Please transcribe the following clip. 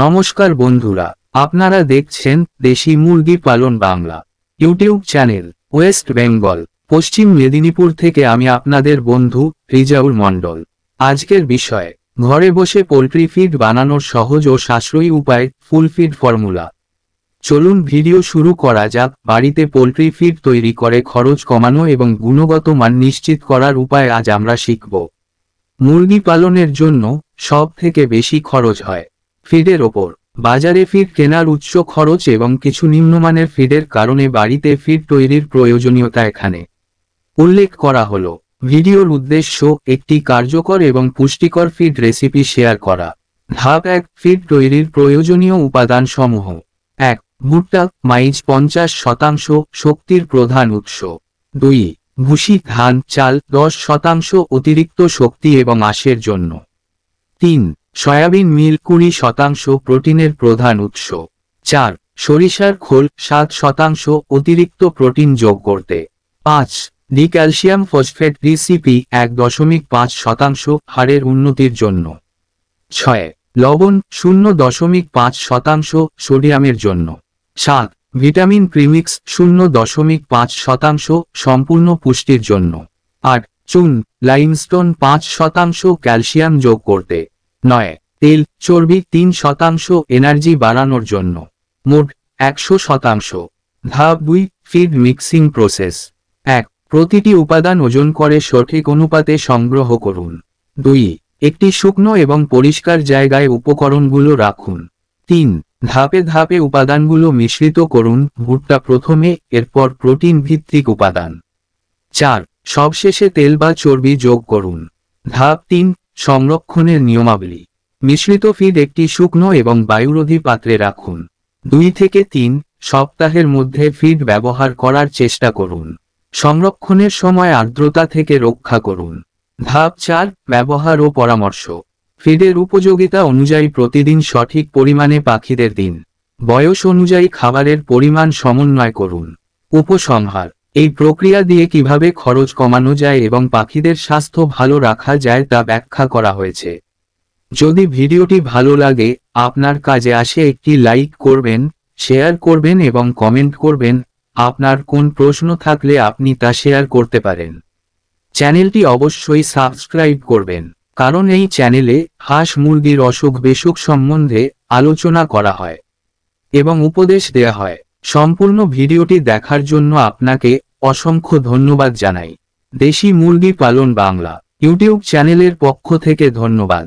নমস্কার বন্ধুরা, আপনারা দেখছেন দেশি মুরগি পালন Bangla YouTube channel. West Bengal, পশ্চিম মেদিনীপুর থেকে আমি আপনাদের বন্ধু রিজাউল মণ্ডল। আজকের বিষয়, ঘরে বসে পোল্ট্রি ফিড বানানোর সহজ ও সাশ্রয়ী উপায়, ফুল ফিড ফর্মুলা। চলুন ভিডিও শুরু করা যাক। বাড়িতে পোল্ট্রি ফিড তৈরি করে খরচ কমানো এবং গুণগত মান নিশ্চিত করার উপায় আজ আমরা শিখব। মুরগি পালনের জন্য সব থেকে বেশি খরচ হয় ফিডের ওপর। বাজারে ফিড কেনার উচ্চ খরচ এবং কিছু নিম্নমানের ফিডের কারণে বাড়িতে ফিড তৈরির প্রয়োজনীয়তা এখানে উল্লেখ করা হলো। ভিডিওর উদ্দেশ্য একটি কার্যকর এবং পুষ্টিকর ফিড রেসিপি শেয়ার করা। ধাপ 1, ফিড তৈরির প্রয়োজনীয় উপাদান সমূহ। 1. ভুট্টা, মাইজ 50% শক্তির প্রধান উৎস। 2. ভুসি, ধান, চাল 10% অতিরিক্ত শক্তি এবং আঁশের জন্য। 3. সয়াবিন মিল 20% প্রোটিনের প্রধান উৎস। 4. সরিষার খোল 7% অতিরিক্ত প্রোটিন যোগ করতে। 5. ডি ক্যালসিয়াম ফসফেট রেসিপি 1.5% হাড়ের উন্নতির জন্য। 6. লবণ 0.5% সোডিয়ামের জন্য। 7. ভিটামিন প্রিমিক্স 0.5% সম্পূর্ণ পুষ্টির জন্য। 8. চুন, লাইমস্টোন 5% ক্যালসিয়াম যোগ করতে। 9. তেল, চর্বি 3% এনার্জি বাড়ানোর জন্য। মোট 100%। ধাপ 2, ফিড মিক্সিং প্রসেস। 1. প্রতিটি উপাদান ওজন করে সঠিক অনুপাতে সংগ্রহ করুন। 2. একটি শুকনো এবং পরিষ্কার জায়গায় উপকরণগুলো রাখুন। 3. ধাপে ধাপে উপাদানগুলো মিশ্রিত করুন। ভুট্টা প্রথমে, এরপর প্রোটিন ভিত্তিক উপাদান। 4. সবশেষে তেল বা চর্বি যোগ করুন। ধাপ 3, সংরক্ষণের নিয়মাবলী। মিশ্রিত ফিড একটি শুকনো এবং বায়ুরোধী পাত্রে রাখুন। 2 থেকে 3 সপ্তাহের মধ্যে ফিড ব্যবহার করার চেষ্টা করুন। সংরক্ষণের সময় আর্দ্রতা থেকে রক্ষা করুন। ধাপ 4, ব্যবহার ও পরামর্শ। ফিডের উপযোগিতা অনুযায়ী প্রতিদিন সঠিক পরিমাণে পাখিদের দিন। বয়স অনুযায়ী খাবারের পরিমাণ সমন্বয় করুন। উপসংহার, এই প্রক্রিয়া দিয়ে কিভাবে খরচ কমানো যায় এবং পাখিদের স্বাস্থ্য ভালো রাখা যায় তা ব্যাখ্যা করা হয়েছে। যদি ভিডিওটি ভালো লাগে, আপনার কাজে আসে একটি লাইক করবেন, শেয়ার করবেন এবং কমেন্ট করবেন। আপনার কোন প্রশ্ন থাকলে আপনি তা শেয়ার করতে পারেন। চ্যানেলটি অবশ্যই সাবস্ক্রাইব করবেন, কারণ এই চ্যানেলে হাঁস মুরগির অসুখ বিসুখ সম্বন্ধে আলোচনা করা হয় এবং উপদেশ দেয়া হয়। সম্পূর্ণ ভিডিওটি দেখার জন্য আপনাকে অসংখ্য ধন্যবাদ জানাই। দেশি মুরগি পালন বাংলা ইউটিউব চ্যানেলের পক্ষ থেকে ধন্যবাদ।